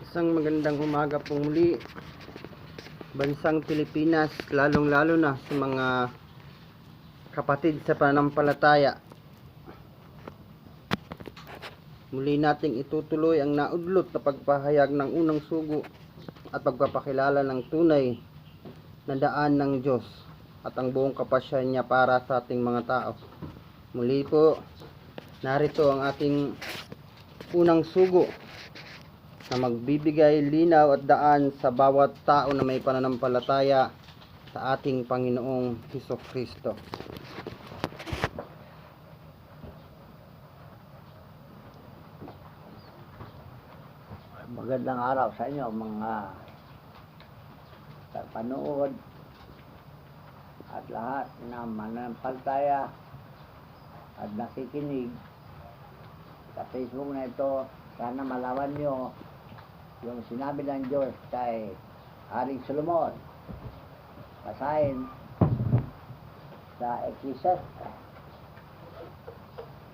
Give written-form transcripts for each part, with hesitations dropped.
Isang magandang umaga po muli, bansang Pilipinas, lalong-lalo na sa mga kapatid sa pananampalataya. Muli nating itutuloy ang naudlot na pagpahayag ng unang sugo at pagpapakilala ng tunay na daan ng Diyos at ang buong kapasyan niya para sa ating mga tao. Muli po, narito ang ating unang sugo na magbibigay linaw at daan sa bawat tao na may pananampalataya sa ating Panginoong Hesukristo. Magandang araw sa inyo mga panood at lahat na mananampalataya at nakikinig sa Facebook na ito. Sana malaman nyo yung sinabi ng Diyos kay Haring Solomon. Basahin sa Ecclesiastes,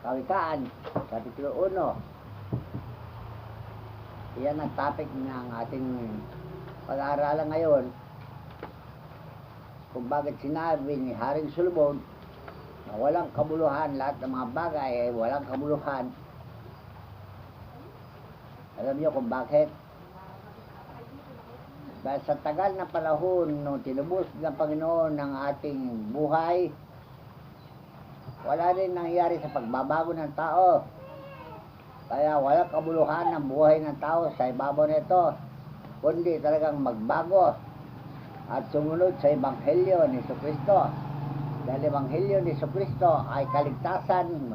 Kawikaan, Kapitulo 1. Iyan ang topic ng ating pag-aaralan ngayon, kung bakit sinabi ni Haring Solomon na walang kabuluhan, lahat ng mga bagay ay walang kabuluhan. Alam niyo kung bakit? Dahil sa tagal na panahon nung tinubos ng Panginoon ng ating buhay, wala rin nangyari sa pagbabago ng tao. Kaya walang kabuluhan ng buhay ng tao sa ibabaw nito, kundi talagang magbago at sumunod sa Ebanghelyo ni Jesucristo. Dahil Ebanghelyo ni Jesucristo ay kaligtasan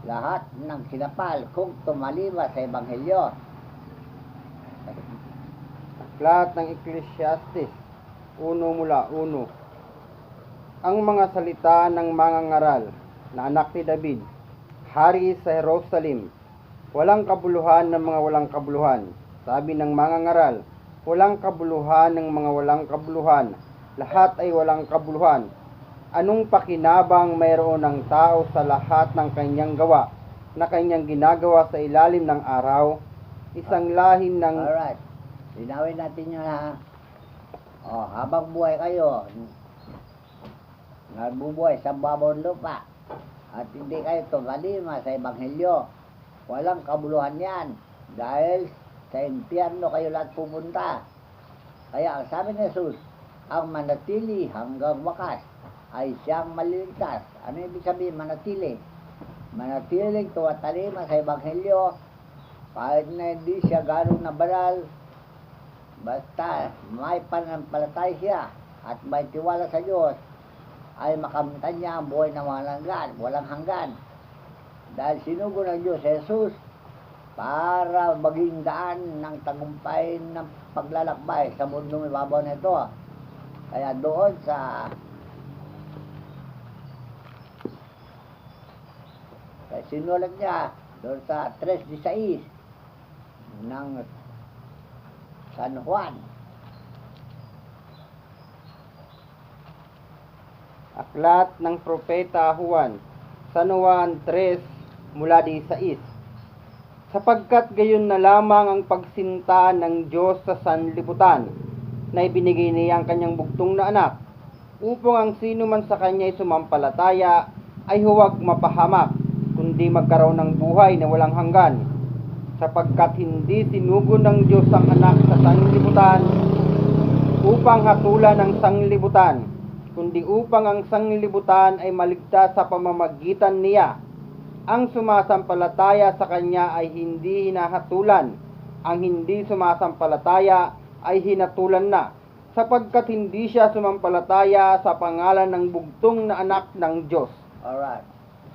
lahat ng sinapal kung tumaliba sa Ebanghelyo. Aklat ng Ecclesiastes 1:1. Ang mga salita ng mga ngaral na anak ni David, hari sa Jerusalem, walang kabuluhan ng mga walang kabuluhan. Sabi ng mga ngaral, walang kabuluhan ng mga walang kabuluhan. Lahat ay walang kabuluhan. Anong pakinabang mayroon ng tao sa lahat ng kanyang gawa na kanyang ginagawa sa ilalim ng araw? Isang lahim ng... Alright, linawin natin yun ha. Habang buhay kayo, nabubuhay sa babong lupa, at hindi kayo tumalima sa Ebanghelyo, walang kabuluhan yan. Dahil sa impyerno kayo lahat pupunta. Kaya ang sabi ni Jesus, ang manatili hanggang wakas ay siyang maliligtas. Ano ibig sabihin manatili? Manatiling tuwatalima sa Ebanghelyo, kahit na hindi siya ganong nabanal, basta may pananampalataya siya at may tiwala sa Diyos, ay makamtan niya ang buhay na walang hanggan. Dahil sinugo ng Diyos Jesus para maging daan ng tagumpay ng paglalakbay sa mundong ibabaw na ito. Kaya doon sa sinulat niya doon sa 3:16 ng San Juan. Aklat ng Propeta Juan, San Juan 3:16. Sapagkat gayon na lamang ang pagsinta ng Diyos sa sanlibutan, na ibinigay niya ang kanyang bugtong na anak, upang ang sino man sa kanya ay sumampalataya ay huwag mapahamak, kundi magkaroon ng buhay na walang hanggan. Sapagkat hindi sinugo ng Diyos ang anak sa sanlibutan upang hatulan ang sanglibutan, kundi upang ang sanglibutan ay maligtas sa pamamagitan niya. Ang sumasampalataya sa kanya ay hindi hinahatulan, ang hindi sumasampalataya ay hinatulan na, sapagkat hindi siya sumampalataya sa pangalan ng bugtong na anak ng Diyos. Alright.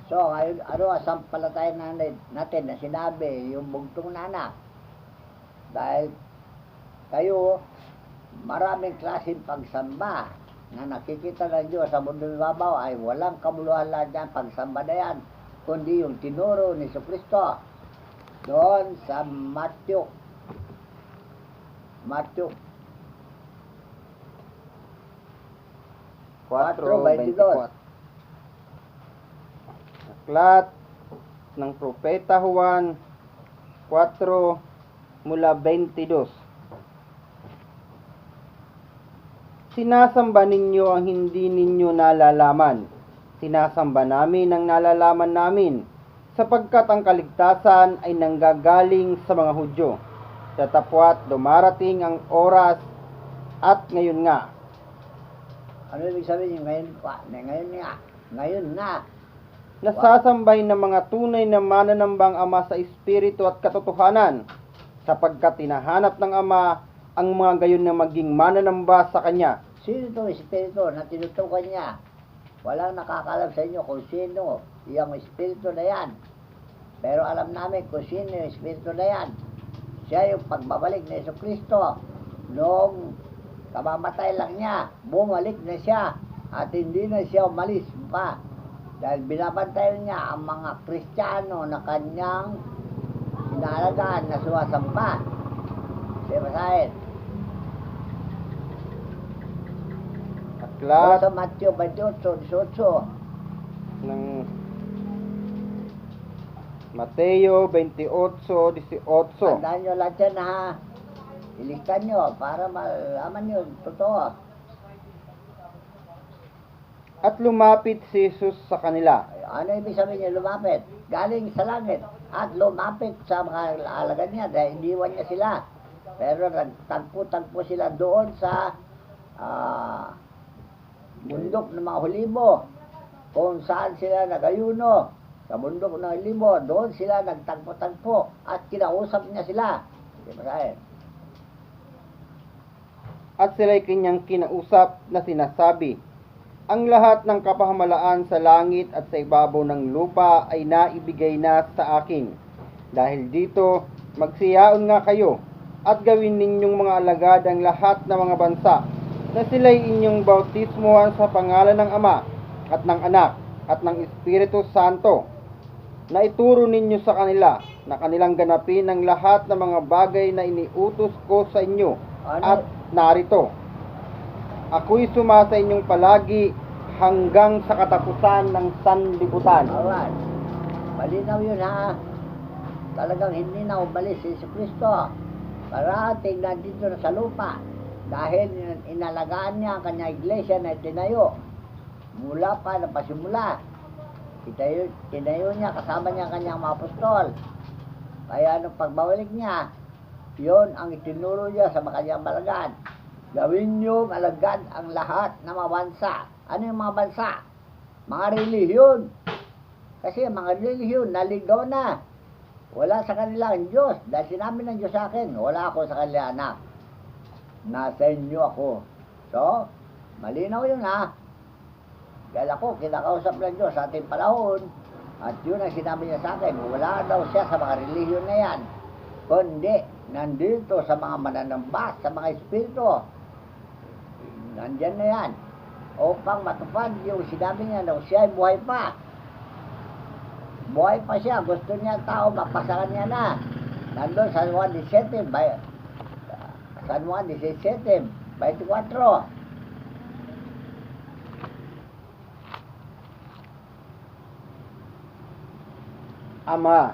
So, ngayon, ano ang sampalataya natin na sinabi, yung bugtong na anak? Dahil kayo, maraming klaseng pagsamba na nakikita ng Diyos sa mundong ibabaw ay walang kabuluhan lahat yan, pagsamba na yan, kundi yung tinuro ni Jesucristo doon sa Matthew 4:24. Aklat ng Propeta Juan 4 mula 22. Sinasamba ninyo ang hindi ninyo nalalaman. Sinasamba namin ang nalalaman namin, sapagkat ang kaligtasan ay nanggagaling sa mga Hudyo. Datapwat dumarating ang oras at ngayon nga. Ano ibig sabihin ngayon pa? Ngayon na. Nasasambay ng mga tunay na mananambang Ama sa Espiritu at katotohanan, sapagkat tinahanap ng Ama ang mga gayon na maging mananamba sa Kanya. Sino itong Espiritu na tinutukan niya? Walang nakakalam sa inyo kung sino yung Espiritu na yan. Pero alam namin kung sino yung Espiritu na yan. Siya yung pagbabalik na Jesucristo. Noong kamamatay lang niya, bumalik na siya. At hindi na siya umalis pa. Dahil binabantayan niya ang mga Kristiyano na kanyang inaalagaan na sumasamba. Diba sa'yo? Aklat Sa Matthew 28:18. ng Mateo 28:18. Tandaan nyo lahat yan ha. Ilistan nyo para malaman nyo totoo. At lumapit si Jesus sa kanila. Ano ibig sabihin niya lumapit? Galing sa langit at lumapit sa mga alagad niya dahil iniwan niya sila. Pero nagtagpo-tagpo sila doon sa bundok ng mga Olibo, kung saan sila nagayuno. Sa bundok ng Olibo, doon sila nagtagpo-tagpo at kinausap niya sila. Di ba sa'yo? At sila'y kanyang kinausap na sinasabi, ang lahat ng kapahamalaan sa langit at sa ibabaw ng lupa ay naibigay na sa akin. Dahil dito, magsiyaon nga kayo at gawin ninyong mga alagad ang lahat ng mga bansa, na sila'y inyong bautismuhan sa pangalan ng Ama at ng Anak at ng Espiritu Santo, na ituro ninyo sa kanila na kanilang ganapin ang lahat ng mga bagay na iniutos ko sa inyo. At narito, ako'y sumasa inyong palagi hanggang sa katapusan ng sanlibutan. Alright. Malinaw yun ha. Talagang hindi na umalis si Jesucristo. Parating na dito na sa lupa. Dahil inalagaan niya ang kanyang iglesia na tinayo. Mula pa na pasimula. Tinayo niya kasama niya ang kanyang mga apostol. Kaya nung pagbawalik niya, yon ang itinuro niya sa mga kanyang malagad. Gawin niyong alagad ang lahat ng mga bansa. Ano yung mga bansa? Mga relihiyon. Kasi mga relihiyon naligaw na. Wala sa kanila ang Diyos. Dahil sinabi ng Diyos sa akin, wala ako sa kanila anak. Nasa inyo ako. So, malinaw yun ha. Dahil ako, kinakausap ng Diyos sa ating panahon. At yun ang sinabi niya sa akin, wala daw siya sa mga relihiyon na yan. Kundi, nandito sa mga mananamba, sa mga espiritu. Nandyan na yan. Upang matupad yung sinabi niya na siya ay buhay pa. Buhay pa siya. Gusto niya ang tao, mapasakan niya na. Nandun sa Juan 17, San Juan 17, 24. Ama,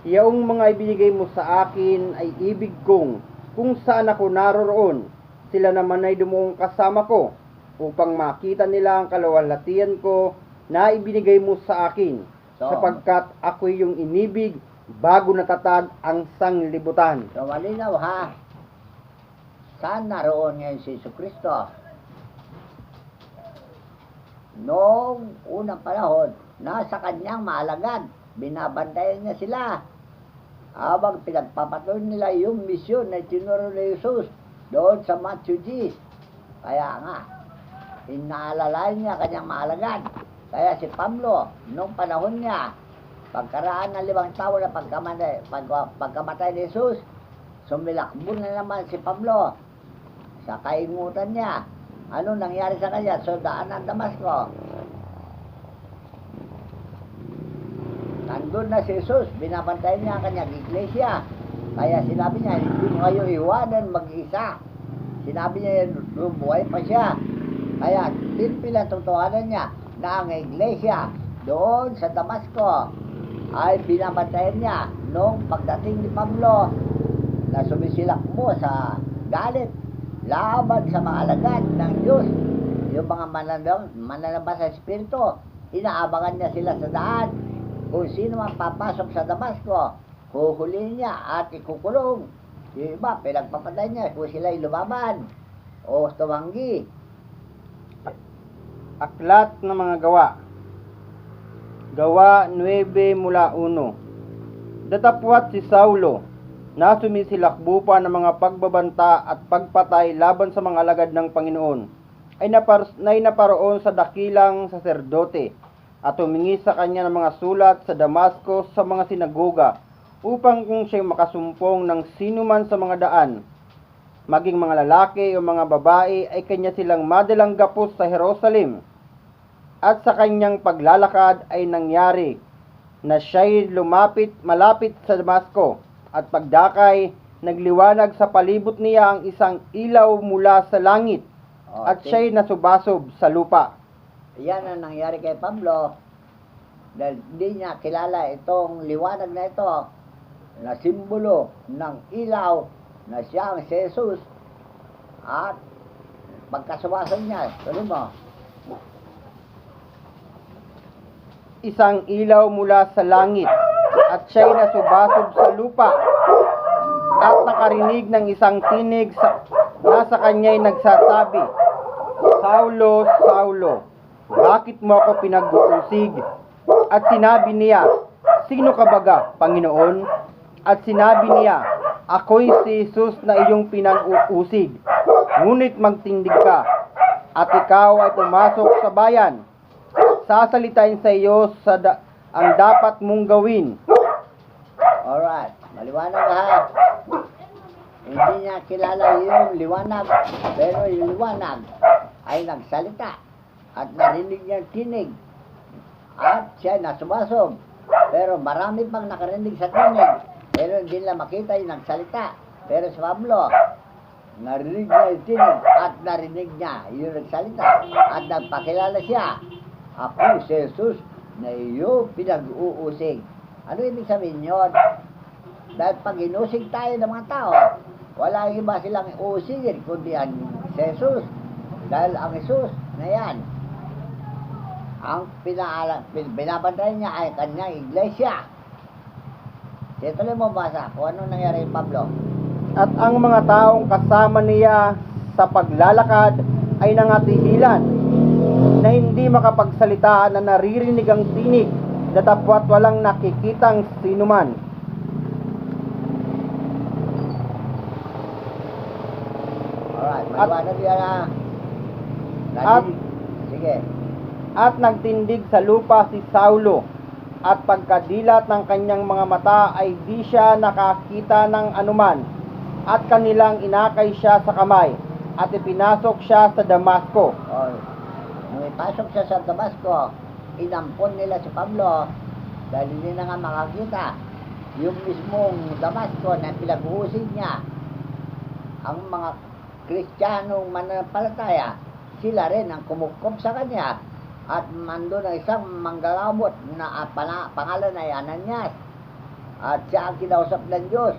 iyong mga ibinigay mo sa akin ay ibig kong kung saan ako naroroon. Sila naman ay dumuong kasama ko upang makita nila ang kaluwalhatian ko na ibinigay mo sa akin, sapagkat ako'y yung inibig bago natatag ang sanglibutan. So malinaw ha. Saan naroon ngayon si Jesucristo? Noong unang panahon, nasa kanyang maalagad. Binabantayan niya sila. Habang pinagpapatuloy nila yung misyon na tinuro ni Jesus doon sa Matthew 10. Kaya nga, inaalalayan niya kanyang maalagad. Kaya si Pablo, nung panahon niya, pagkaraan ng 5 taon na pagkamatay ni Jesus, sumilakbo na naman si Pablo sa kaingutan niya. Ano nangyari sa kanya? So, daan ng Damasco. Nandun na si Jesus, binabantayan niya ang kanyang iglesia. Kaya sinabi niya, hindi mo kayo iwanan mag-isa. Sinabi niya, buhay pa siya. Kaya, tinpil ang totohanan niya na ang iglesia doon sa Damasco ay binabantayan niya nung pagdating ni Pablo na sumisilak mo sa galit laban sa mga alagad ng Diyos. Yung mga mananamba sa Espiritu, inaabangan niya sila sa daan. Kung sino man papasok sa Damasco, huhulihin niya at ikukulong. Yung iba, pinagpapatay niya kung sila'y lumaban o tumanggi. Aklat ng mga Gawa. Gawa 9 mula 1. Datapwat si Saulo na sumisilakbo pa ng mga pagbabanta at pagpatay laban sa mga alagad ng Panginoon ay naparoon sa dakilang saserdote at humingi sa kanya ng mga sulat sa Damasco sa mga sinagoga upang kung siya'y makasumpong ng sinuman sa mga daan, maging mga lalaki o mga babae, ay kanya silang madalang gapos sa Jerusalem. At sa kanyang paglalakad ay nangyari na siya'y malapit sa Damasco, at pagdakay, nagliwanag sa palibot niya ang isang ilaw mula sa langit, at siya'y nasubasob sa lupa. Yan ang nangyari kay Pablo dahil hindi niya kilala itong liwanag na ito na simbolo ng ilaw na siyang si Jesus. At pagkasubasan niya, tuloy mo. Isang ilaw mula sa langit, at siya'y nasubasob sa lupa, at nakarinig ng isang tinig na sa kanya'y nagsasabi, Saulo, Saulo, bakit mo ako pinag-uusig? At sinabi niya, sino ka baga, Panginoon? At sinabi niya, ako'y si Jesus na iyong pinag-uusig. Ngunit magtindig ka, at ikaw ay pumasok sa bayan. Sasalitain sa iyo ang dapat mong gawin. Alright, maliwanag ha. Hindi niya kilala yung liwanag, pero yung liwanag ay nagsalita at narinig niya tinig at siya nasubasob. Pero marami pang nakarinig sa tinig, pero hindi nila makita yung nagsalita. Pero si Pablo, narinig niya yung tinig at narinig niya yung nagsalita at nagpakilala siya. Ako si Jesus na iyong pinag-uusig. Ano ibig sabihin yun? Dahil pag inusig tayo ng mga tao, wala iba silang uusigin kundi ang si Jesus. Dahil ang Jesus na yan, ang binabantayan niya ay kanyang iglesia. Tuloy mo basa kung ano nangyari kay Pablo. At ang mga taong kasama niya sa paglalakad ay nangatihilan, na hindi makapagsalita, na naririnig ang tinig, datapwat walang nakikitang sinuman. Alright, maliwanag yan ha. Sige. At nagtindig sa lupa si Saulo, at pagkadilat ng kanyang mga mata ay di siya nakakita ng anuman, at kanilang inakay siya sa kamay, at ipinasok siya sa Damasco. Nung ipasok siya sa Damasco, inampon nila si Pablo dahil hindi na nga makakita. Yung mismong Damasco na pinag-uusig niya, ang mga Kristiyanong mananampalataya, sila rin ang kumukup sa kanya. At mando na isang manggagamot na pangalan ay Ananias. At siya ang kinausap ng Diyos.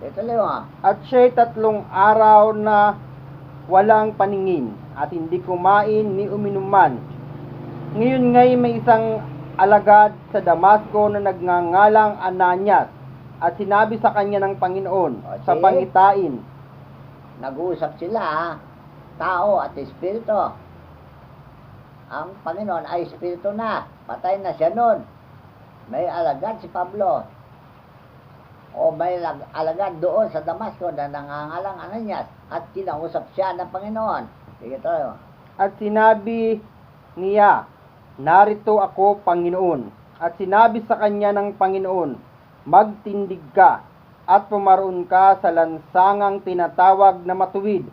Ito lang ha. At siya'y 3 araw na walang paningin, at hindi kumain ni uminom man. Ngayon ngay may isang alagad sa Damasco na nagngangalang Ananias, at sinabi sa kanya ng Panginoon sa pangitain. Nag-uusap sila, tao at espiritu. Ang Panginoon ay espiritu na, patay na siya noon. May alagad si Pablo, o may alagad doon sa Damasco na nangangalang Ananias, at kinausap siya ng Panginoon. Sige tayo. At sinabi niya, narito ako, Panginoon. At sinabi sa kanya ng Panginoon, magtindig ka, at pumaroon ka sa lansangang tinatawag na Matuwid,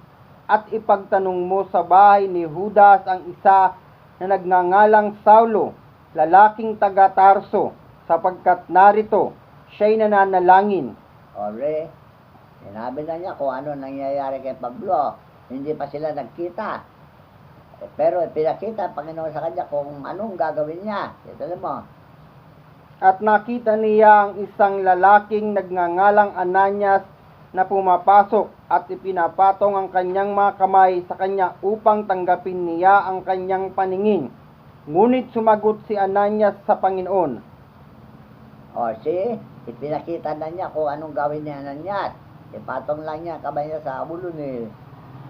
at ipagtanong mo sa bahay ni Judas ang isa na nagngangalang Saulo, lalaking taga Tarso, sapagkat narito siya'y nananalangin. Ore, sinabi na niya kung ano nangyayari kay Pablo. Hindi pa sila nagkita. Pero pinakita ang Panginoon sa kanya kung anong gagawin niya. Ito mo. At nakita niya ang isang lalaking nagngangalang Ananias na pumapasok at ipinapatong ang kanyang mga kamay sa kanya upang tanggapin niya ang kanyang paningin. Ngunit sumagot si Ananias sa Panginoon. O ipinakita na niya kung anong gawin ni Ananias. Ipatong lang niya kamay niya sa ulo ni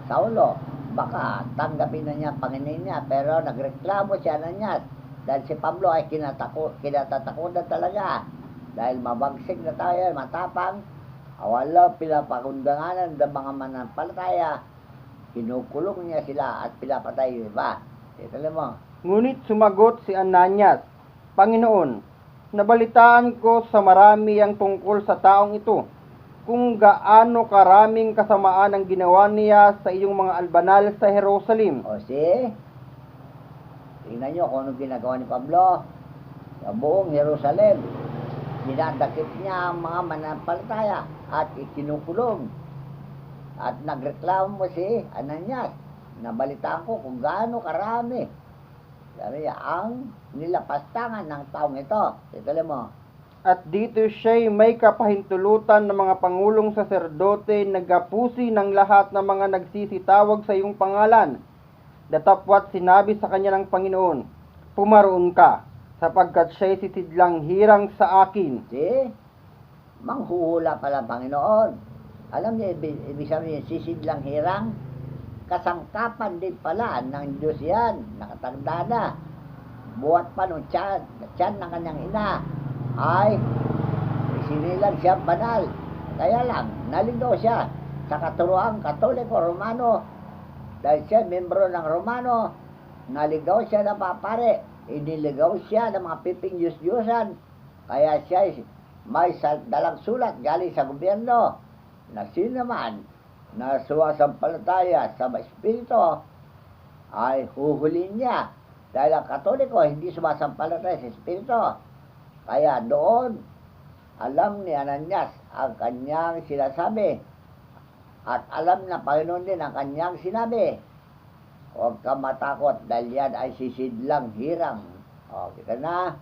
Saulo. Baka tanggapin na niya ang Panginoon niya, pero nagreklamo si Ananias dahil si Pablo ay kinatatakutan talaga. Dahil mabagsik na tayo, matapang, wala pinapakundanganan ng mga manampalataya, kinukulong niya sila at pinapatay yung iba. Ito mo. Ngunit sumagot si Ananias, Panginoon, nabalitaan ko sa marami ang tungkol sa taong ito, kung gaano karaming kasamaan ang ginawa niya sa iyong mga albanal sa Jerusalem. O tingnan nyo kung anong ginagawa ni Pablo sa buong Jerusalem. Dinadakip niya ang mga manampalataya at ikinukulong. At nagreklamo si Ananias, nabalitaan ko kung gaano karami ang nilapastangan ng taong ito. Ito mo. At dito siya'y may kapahintulutan ng mga pangulong saserdote nagapusi ng lahat ng mga nagsisitawag sa iyong pangalan. Datapwat sinabi sa kanya ng Panginoon, pumaroon ka, sapagkat siya'y sisidlang hirang sa akin. Manghuhula pala Panginoon. Alam niyo, ibig sabihin, sisidlang hirang, kasangkapan din pala ng Diyos yan, nakatanda na. Buhat pa nung tiyan ng kanyang ina, ay isinilang siya banal. Kaya lang, naligaw siya sa katuroang Katoliko Romano. Dahil siya membro ng Romano, naligaw siya ng papare, iniligaw siya ng mga piping Diyos-Diyosan. Kaya siya may dalang sulat galing sa gobyerno na sino man na suwasampalataya sa Espiritu ay huhulin niya. Dahil ang Katoliko hindi sumasampalataya sa Espiritu. Kaya doon, alam ni Ananias ang kanyang sinasabi. At alam na Panginoon din ang kanyang sinabi. Huwag ka matakot dahil yan ay sisidlang hirang. O, kita na,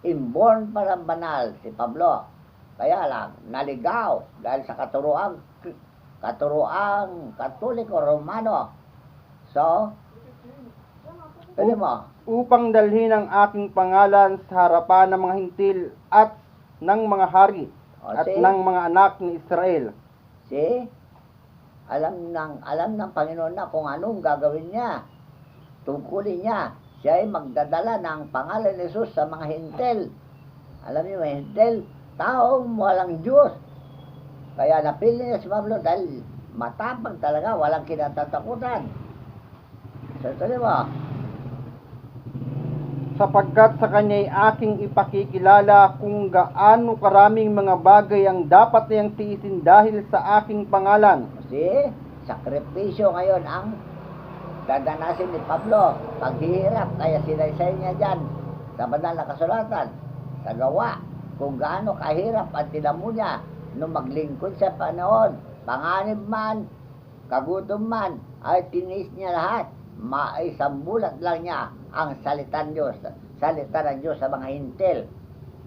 inborn parang banal si Pablo. Kaya lang, naligaw dahil sa katuroang Katoliko Romano. So, pwede mo. Upang dalhin ang aking pangalan sa harapan ng mga hintil at ng mga hari at ng mga anak ni Israel. Alam ng Panginoon na kung anong gagawin niya. Tungkulin niya. Siya ay magdadala ng pangalan ni Jesus sa mga hintil. Alam niyo, mga hintil, taong walang Diyos. Kaya napili niya si Pablo dahil matapang talaga, walang kinatatakutan. So, ito mo. Sapagkat sa kanya'y aking ipakikilala kung gaano karaming mga bagay ang dapat niyang tiisin dahil sa aking pangalan. Kasi, sakripisyo ngayon ang dadanasin ni Pablo. Paghihirap, kaya sinaysay niya dyan sa banal na kasulatan, sa gawa, kung gaano kahirap at tinamo niya nung maglingkod sa panahon. Panganib man, kagutom man, ay tinis niya lahat. Maisambulat lang niya ang salita ng Diyos sa mga hintil.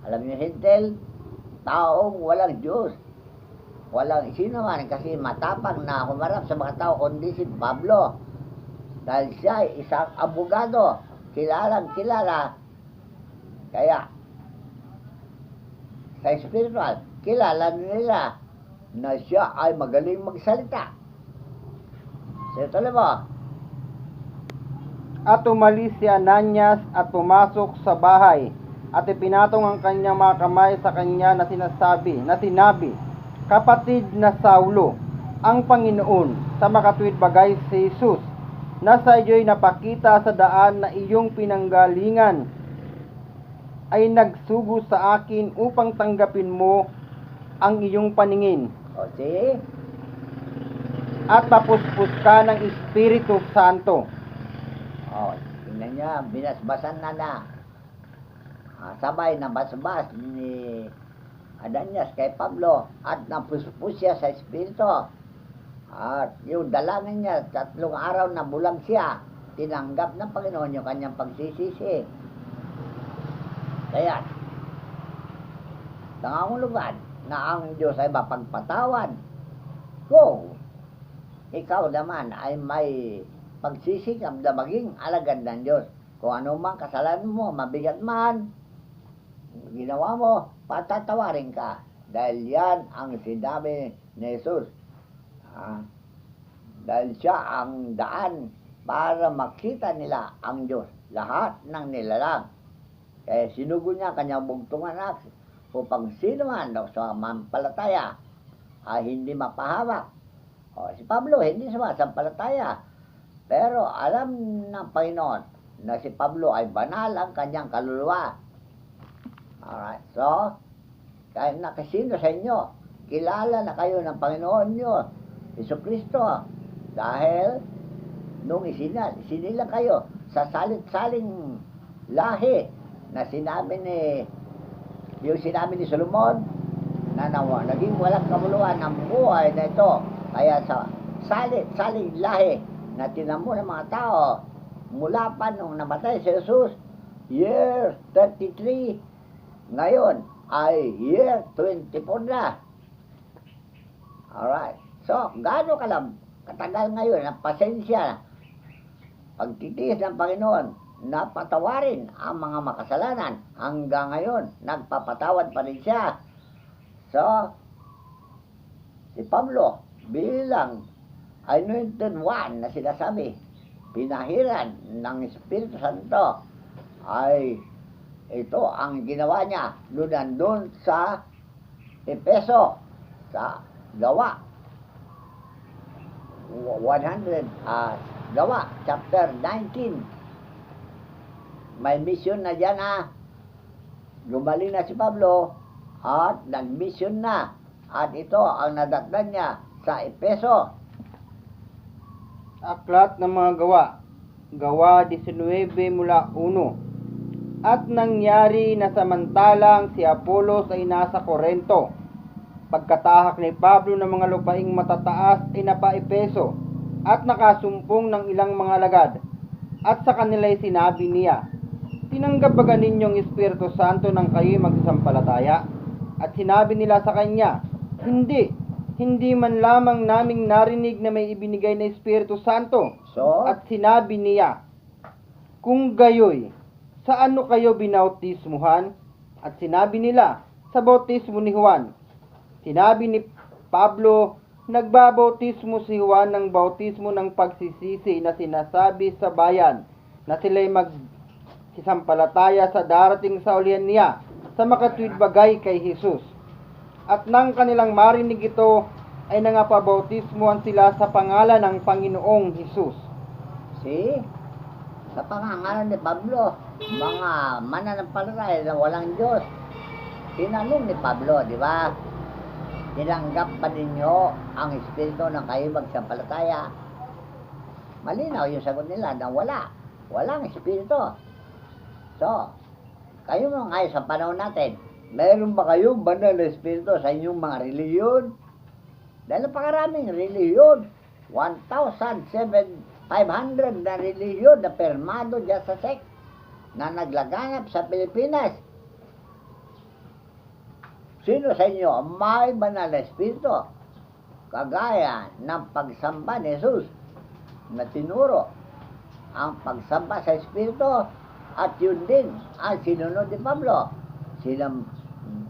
Alam niyo, hintil, taong walang Diyos. Walang sino man kasi matapang na humarap sa mga tao kundi si Pablo. Dahil siya ay isang abogado, kilalang kilala. Kaya, sa spiritual, kilala nila na siya ay magaling magsalita. So, ito mo. At umalis si Ananias at pumasok sa bahay at ipinatong ang kanyang mga kamay sa kanya na sinabi, Kapatid na Saulo, ang Panginoon sa makatuwid bagay si Jesus, na sa iyo'y napakita sa daan na iyong pinanggalingan, ay nagsugo sa akin upang tanggapin mo ang iyong paningin. O si? At papuspos ka ng Espiritu Santo. O, tingnan niya, binasbasan na. Sabay na basbas ni Ananias kay Pablo at napuspos siya sa Espiritu. At yung dalangin niya, 3 araw na bulag siya, tinanggap ng Panginoon yung kanyang pagsisisi. Kaya, nangangulugan na ang Diyos ay mapagpatawan kung ikaw naman ay may pagsisikap na maging alagad ng Diyos. Kung ano man kasalanan mo, mabigat man, ginawa mo, patatawarin ka. Dahil yan ang sinabi ni Jesus. Dahil siya ang daan para makita nila ang Diyos, lahat ng nilalang. Kaya sinugo niya kanyang bugtong anak upang sino man sa mampalataya ay hindi mapahawak. Si Pablo hindi sumasampalataya, pero alam ng Panginoon na si Pablo ay banal ang kanyang kaluluwa. Alright, so kahit nakasino sa inyo, kilala na kayo ng Panginoon nyo, Jesucristo, dahil nung isinila kayo sa salit-saling lahi na sinabi ni Solomon na naging walang kamuluan ng buhay na ito. Kaya sa salit-saling lahi na tinamo ng mga tao mula pa nung namatay si Jesus, year 33, ngayon ay year 24 na. Alright. So, gaano katagal ngayon ang pasensya, pagtitiis ng Panginoon na patawarin ang mga makasalanan. Hanggang ngayon, nagpapatawad pa rin siya. So, si Pablo bilang anointed one na sinasabi, pinahiran ng Espiritu Santo, ay ito ang ginawa niya doon sa Efeso, sa Gawa 100, Gawa chapter 19. May mission na dyan gumaling na si Pablo at nag-mission na, at ito ang nadatnan niya sa Efeso. Aklat ng mga Gawa 19 mula 1. At nangyari na samantalang si Apolos ay nasa Corinto, pagkatahak ni Pablo ng mga lupaing matataas ay napa-Efeso at nakasumpong ng ilang mga alagad, at sa kanila'y sinabi niya, tinanggap ba ninyong Espiritu Santo nang kayo'y magsasampalataya? At sinabi nila sa kanya, hindi man lamang naming narinig na may ibinigay na Espiritu Santo. So, At sinabi niya, kung gayoy, sa ano kayo binautismuhan? At sinabi nila, sa bautismo ni Juan. Sinabi ni Pablo, nagbabautismo si Juan ng bautismo ng pagsisisi na sinasabi sa bayan na sila'y magsisampalataya sa darating sa ulian niya sa makatwid bagay kay Jesus. At nang kanilang marinig ito, ay nangapabautismuhan sila sa pangalan ng Panginoong Jesus. see, sa pangangalan ni Pablo, mga mananampalataya na walang Diyos, tinanong ni Pablo, di ba? Tinanggap pa ninyo ang Espiritu ng kayo magsampalataya? Malinaw yung sagot nila na walang Espiritu. So, kayo mga ngayon sa panahon natin, meron ba kayong banal na Espiritu sa inyong mga reliyon? Dahil napakaraming reliyon, 1,500 na reliyon na permado dyan sa sect na naglaganap sa Pilipinas. Sino sa inyo may banal na Espiritu? Kagaya ng pagsamba ni Jesus na tinuro ang pagsamba sa Espiritu, at yun din ang sinunod ni Pablo.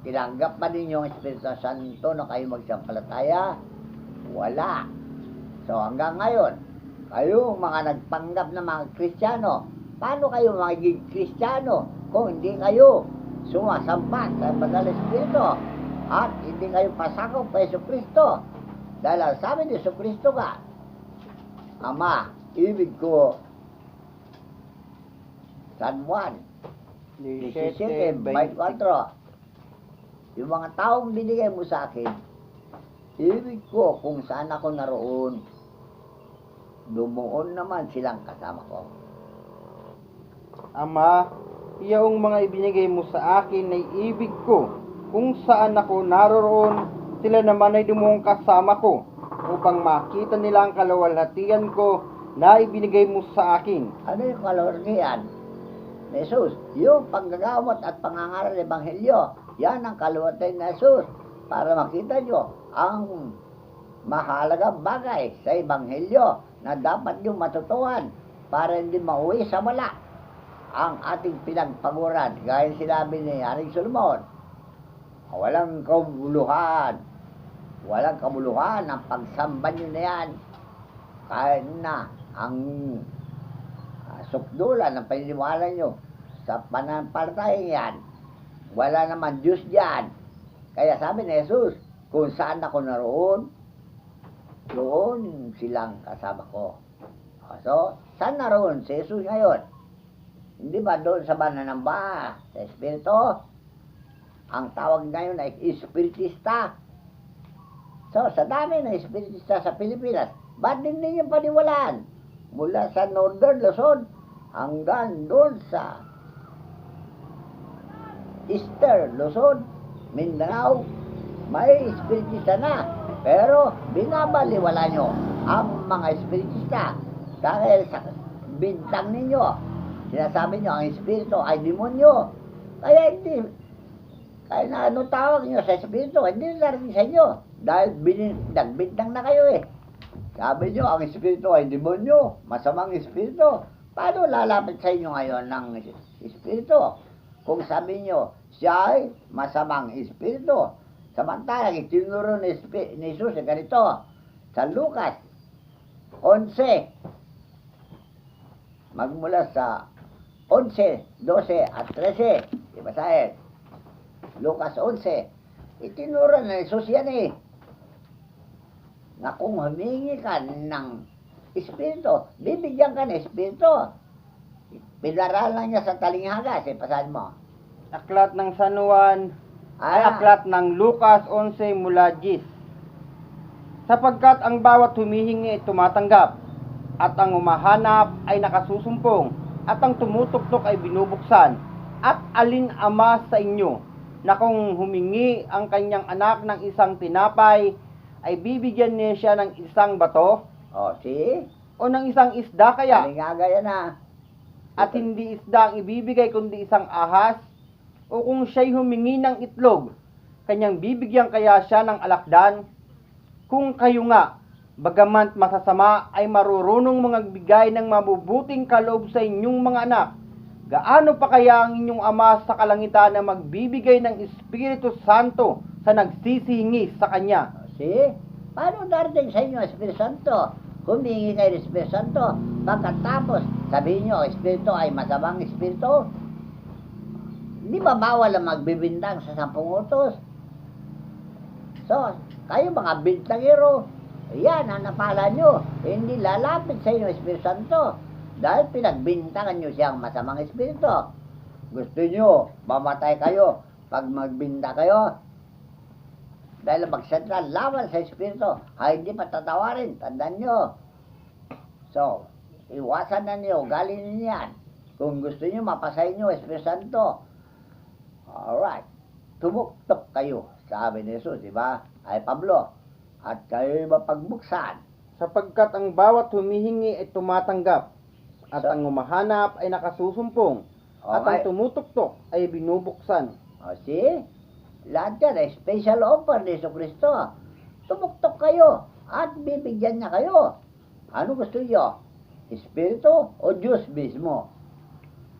Tinanggap pa ninyo ang Espiritu Santo na kayo magsampalataya? Wala. So hanggang ngayon, kayo mga nagpanggap na mga Kristiyano, paano kayo magiging Kristiyano kung hindi kayo sumasamba sa Banal na Espiritu at hindi kayo pasakop kay Jesucristo? Dahil ang sabi ni Jesucristo nga, Ama, ibig ko, San Juan 17:24, yung mga taong binigay mo sa akin, ibig ko kung saan ako naroon, lumuon naman silang kasama ko. Ama, iyong mga ibinigay mo sa akin ay ibig ko, kung saan ako naroroon, sila naman ay lumuong kasama ko, upang makita nila ang kaluwalhatian ko na ibinigay mo sa akin. Ano yung kaluwalhatian? Jesus, yung panggagamot at pangangaral ng Ebanghelyo Yan ang kaluwalhatian ni Jesus para makita nyo ang mahalagang bagay sa Ebanghelyo na dapat nyo matutuhan para hindi mauwi sa wala ang ating pinagpaguran. Gaya sinabi ni Haring Solomon, walang kabuluhan ang pagsamba nyo na yan kahit na ang sukdulan ng paniniwala nyo sa pananampalataya yan, wala naman Diyos diyan. Kaya sabi ni Jesus, kung saan ako naroon, doon silang kasama ko. So, saan naroon si Jesus ngayon? Hindi ba doon sa mananamba, sa Espiritu? Ang tawag ngayon ay Espiritista. So, sa dami ng Espiritista sa Pilipinas, ba't din ninyo paniwalaan? Mula sa Northern Luzon hanggang doon sa Eastern Luzon, Mindanao, may Espiritista na. Pero binabaliwala nyo ang mga Espiritista dahil sa bintang ninyo. Sinasabi nyo ang Espiritu ay demonyo. Kaya hindi, kaya na ano tawag nyo sa Espiritu, hindi narinig sa inyo. Dahil nagbintang na kayo eh. Sabi nyo, ang Espiritu ay demonyo, masamang Espiritu. Paano lalapit sa inyo ngayon ng Espiritu? Kung sabi nyo, siya ay masamang Espiritu. Samantalang itinuro ni Jesus ganito, sa Lucas 11, magmula sa 11, 12 at 13, ibasahin. Lucas 11, itinuro ni Jesus yan eh, na kung humingi ka ng Espiritu, bibigyan ka ng Espiritu. Pinaralan niya sa talinghaga, ibasahin mo. Aklat ng San Juan, ay aklat ng Lucas 11 mula 10. Sapagkat ang bawat humihingi ay tumatanggap, at ang umahanap ay nakasusumpong, at ang tumutugtog ay binubuksan. At alin ama sa inyo na kung humingi ang kanyang anak ng isang tinapay, ay bibigyan niya siya ng isang bato? O, see? O ng isang isda kaya? Talinghaga yan ah. At hindi isda ang ibibigay kundi isang ahas? O kung siya'y humingi ng itlog, kanyang bibigyan kaya siya ng alakdan? Kung kayo nga, bagaman masasama, ay marurunong magbigay ng mabubuting kaloob sa inyong mga anak, gaano pa kaya ang inyong Ama sa kalangitan na magbibigay ng Espiritu Santo sa nagsisihingi sa Kanya? See? Paano darating sa inyo ang Espiritu Santo? Humingi kayo ng Espiritu Santo, pagkatapos sabihin nyo, Espiritu ay masamang Espiritu. Hindi ba bawal ang magbibintang sa 10 utos? So, kayo mga bintangero, yan ang napala nyo. Hindi lalapit sa inyo Espiritu Santo dahil pinagbintangan nyo siyang masamang Espiritu. Gusto nyo, mamatay kayo pag magbinta kayo. Dahil magsentral laban sa Espiritu, ay hindi patatawarin. Tandaan nyo. So, iwasan na nyo, galing ninyo yan. Kung gusto nyo, mapasay nyo Espiritu Santo. Alright. Tumuktok kayo, sabi ni Jesus, di ba? Ay Pablo. At kayo'y mapagbuksan. Sapagkat ang bawat humihingi ay tumatanggap, at ang umahanap ay nakasusumpong, at ang tumutuktok ay binubuksan. O, see? Lahat yan ay special offer ni Jesucristo. Tumuktok kayo at bibigyan niya kayo. Ano gusto niyo? Espiritu o Diyos mismo?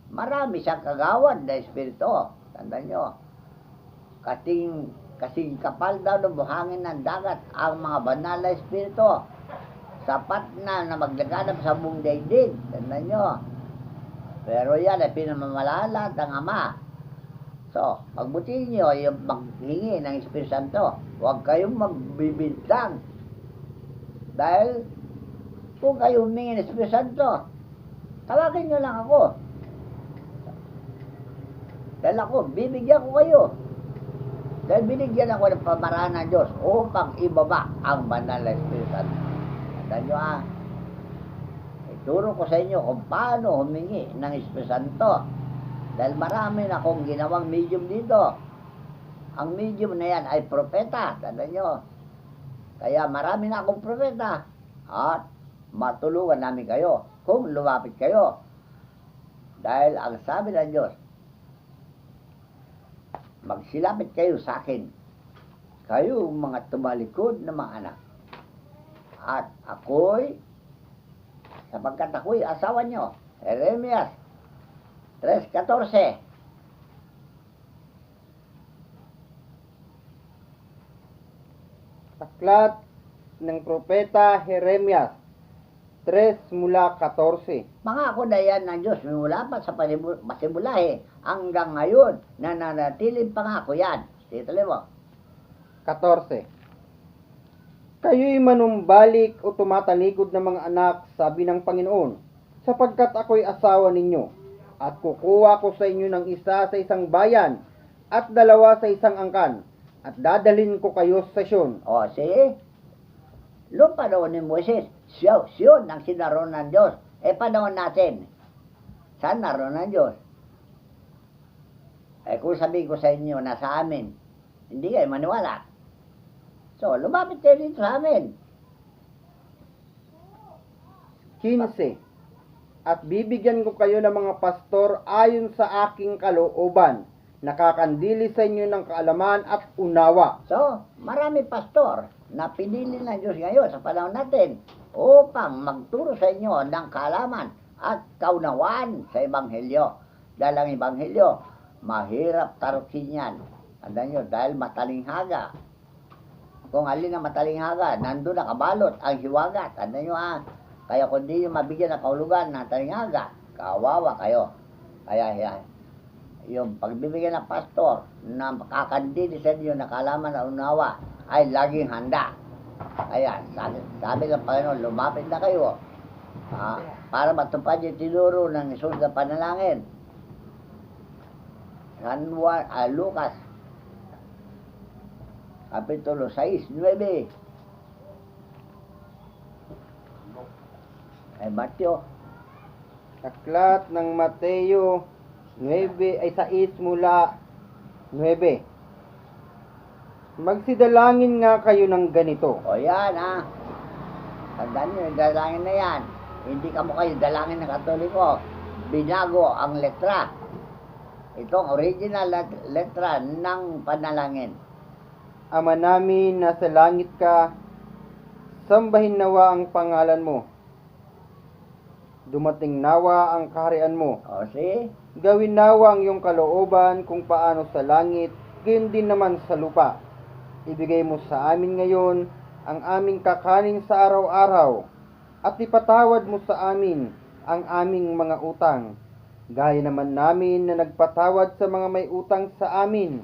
Marami siyang kagawad na Espiritu. Tandaan nyo. Kasing kapal daw ng buhangin ng dagat ang mga banal na Espiritu. Sapat na maglaganap sa buong daigdig. Tandaan nyo. Pero yan ay pinamamalaan ng Ama. So, magbutihin nyo yung maghingi ng Espiritu Santo. Huwag kayong magbibintang. Dahil kung kayo humingi ng Espiritu Santo, tawagin nyo lang ako. Dahil ako, bibigyan ko kayo. Dahil binigyan ako ng pamaraan ng Diyos upang ibaba ang banal na Espiritu Santo. Tandaan nyo ituro ko sa inyo kung paano humingi ng Espiritu Santo. Dahil marami na akong ginawang medium dito. Ang medium na yan ay propeta. Tandaan nyo. Kaya marami na akong propeta. At matulungan namin kayo kung lumapit kayo. Dahil ang sabi ng Diyos, magsilapit kayo sa akin. Kayo mga tumalikod na mga anak. At ako'y, sapagkat ako'y asawa nyo, Jeremias 3:14. Aklat ng Propeta Jeremias 3 mula 14. Pangako na yan ng Diyos mula pa sa pasimulahe hanggang ngayon, nananatiling pangako yan. Tituloy mo. 14. Kayo'y manumbalik o tumatalikod ng mga anak, sabi ng Panginoon, sapagkat ako'y asawa ninyo, at kukuha ko sa inyo ng isa sa isang bayan, at dalawa sa isang angkan, at dadalhin ko kayo sa Sion. O, see? Noong panahon ni Moises, Sion ang sinaroon ng Diyos. Panahon natin, saan naroon ng Diyos? Kung sabihin ko sa inyo na sa amin, hindi kayo maniwala. So, lumapit kayo dito sa amin. 15. At bibigyan ko kayo ng mga pastor ayon sa aking kalooban, nakakandili sa inyo ng kaalaman at unawa. So, marami pastor na pinili ng Diyos ngayon sa panahon natin upang magturo sa inyo ng kaalaman at kaunawaan sa Ebanghelyo. Dahil ang Ebanghelyo, mahirap tarukin yan. Tandaan nyo, dahil matalinghaga. Kung alin ang matalinghaga, nandun nakabalot ang hiwaga. Tandaan nyo kaya kung di nyo mabigyan ng kahulugan ng talinghaga, kawawa kayo. Kaya yan, yung pagbibigyan ng pastor na kakandili sa inyo na kaalaman na unawa ay laging handa. Kaya sabi ng Panginoon, lumapit na kayo para matupad yung tinuro ng Isus na panalangin. Lucas Kapitulo 6:9. Mateo. Aklat ng Mateo 6 mula 9. Magsidalangin nga kayo ng ganito. O yan tandaan nyo, yung dalangin na yan. Hindi ka mo kayo dalangin ng Katoliko. Binago ang letra. Itong original letra ng panalangin. Ama namin na sa langit ka, sambahin nawa ang pangalan mo. Dumating nawa ang kaharian mo. O see? Gawin nawa ang iyong kalooban kung paano sa langit, gayon din naman sa lupa. Ibigay mo sa amin ngayon ang aming kakanin sa araw-araw, at ipatawad mo sa amin ang aming mga utang, gaya naman namin na nagpatawad sa mga may utang sa amin.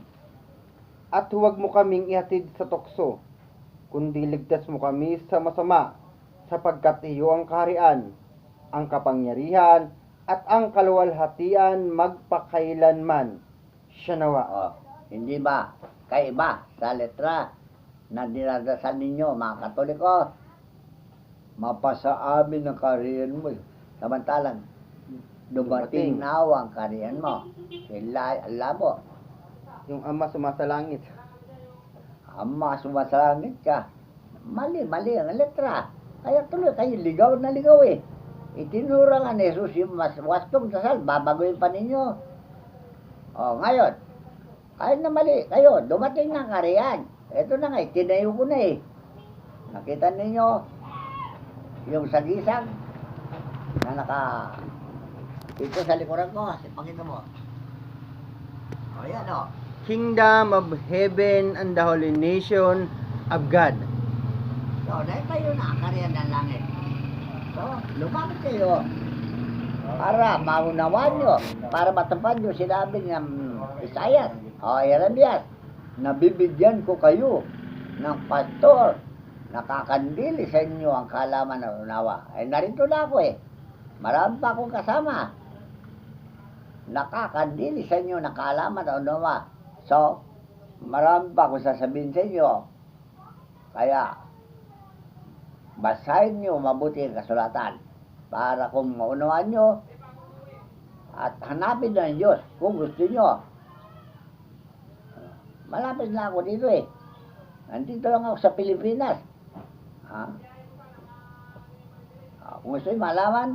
At huwag mo kaming ihatid sa tukso, kundi ligtas mo kami sa masama, sapagkat iyo ang kaharian, ang kapangyarihan, at ang kaluwalhatian magpakailanman. Siya nawa. Hindi ba kaiba sa letra na dinadasal ninyo, mga Katoliko? Mapasa amin ang kaharian mo. Samantalang dumating nawa ang kaharian mo. Sila, labo. Yung ama sumasalangit. Ama sumasalangit ka. Mali ang letra. Kaya tuloy kayo ligaw na ligaw Itinura nga ni Jesus yung mas wastong dasal, babaguhin pa ninyo. Ngayon, kahit na mali kayo, dumating na kaharian. Ito na nga, tinayo ko na Nakita ninyo yung sagisag na ito sa likuran ko. Pakita mo. Yan Kingdom of Heaven and the Holy Nation of God. So, dahil kayo na ang kaharian ng langit. So, lumapit kayo para maunawaan nyo, para matupad nyo sinabi ng Isaias o Jeremias, na bibigyan ko kayo ng pastor, nakakandili sa inyo ang kaalaman na unawa. Narito na ako marami pa akong kasama, nakakandili sa inyo ng kaalaman na unawa. So, marami pa akong sasabihin sa inyo. Kaya, basahin nyo mabuti ang kasulatan para kung maunawaan nyo at hanapin ng Diyos kung gusto nyo. Malapit na ako dito Nandito lang ako sa Pilipinas. Kung gusto nyo malaman,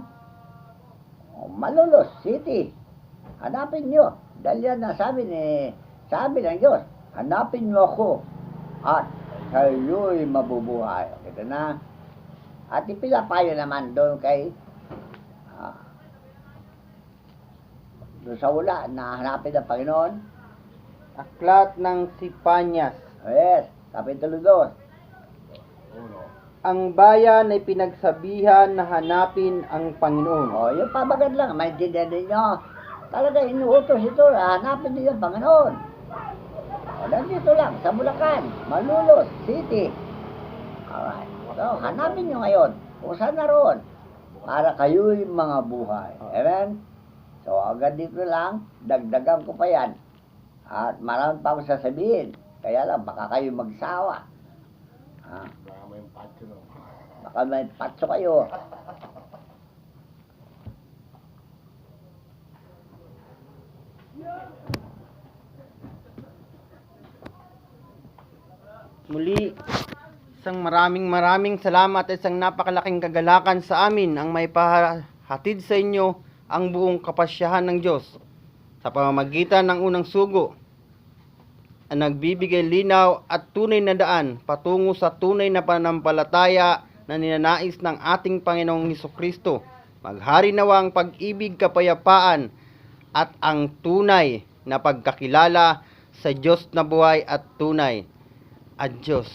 Malolos City. Hanapin nyo. Dahil yan nasabi ni Sabi ng Diyos, hanapin mo ako at kayo'y mabubuhay. Ito na. At ipinapayo naman doon kay doon sa wala na hanapin ng Panginoon. Aklat ng Sipanyas. Yes, Kapitulo 2. Ang bayan ay pinagsabihan na hanapin ang Panginoon. O, yung pabagad lang, maintindihan ninyo. Talaga inuutos ito, hanapin niyo ang Panginoon. O, nandito lang, sa Bulacan, Malolos City. Alright. So, hanapin nyo ngayon, kung saan naroon, para kayo'y mga buhay. Amen? So, agad dito lang, dagdagan ko pa yan. At marami pa akong sasabihin. Kaya lang, baka kayo magsawa. Baka may patso kayo. Muli, isang maraming salamat at isang napakalaking kagalakan sa amin ang may pahatid sa inyo ang buong kapasyahan ng Diyos sa pamamagitan ng unang sugo ang nagbibigay linaw at tunay na daan patungo sa tunay na pananampalataya na ninanais ng ating Panginoong Hesukristo. Maghari nawa ang pag-ibig, kapayapaan at ang tunay na pagkakilala sa Diyos na buhay at tunay. Adios.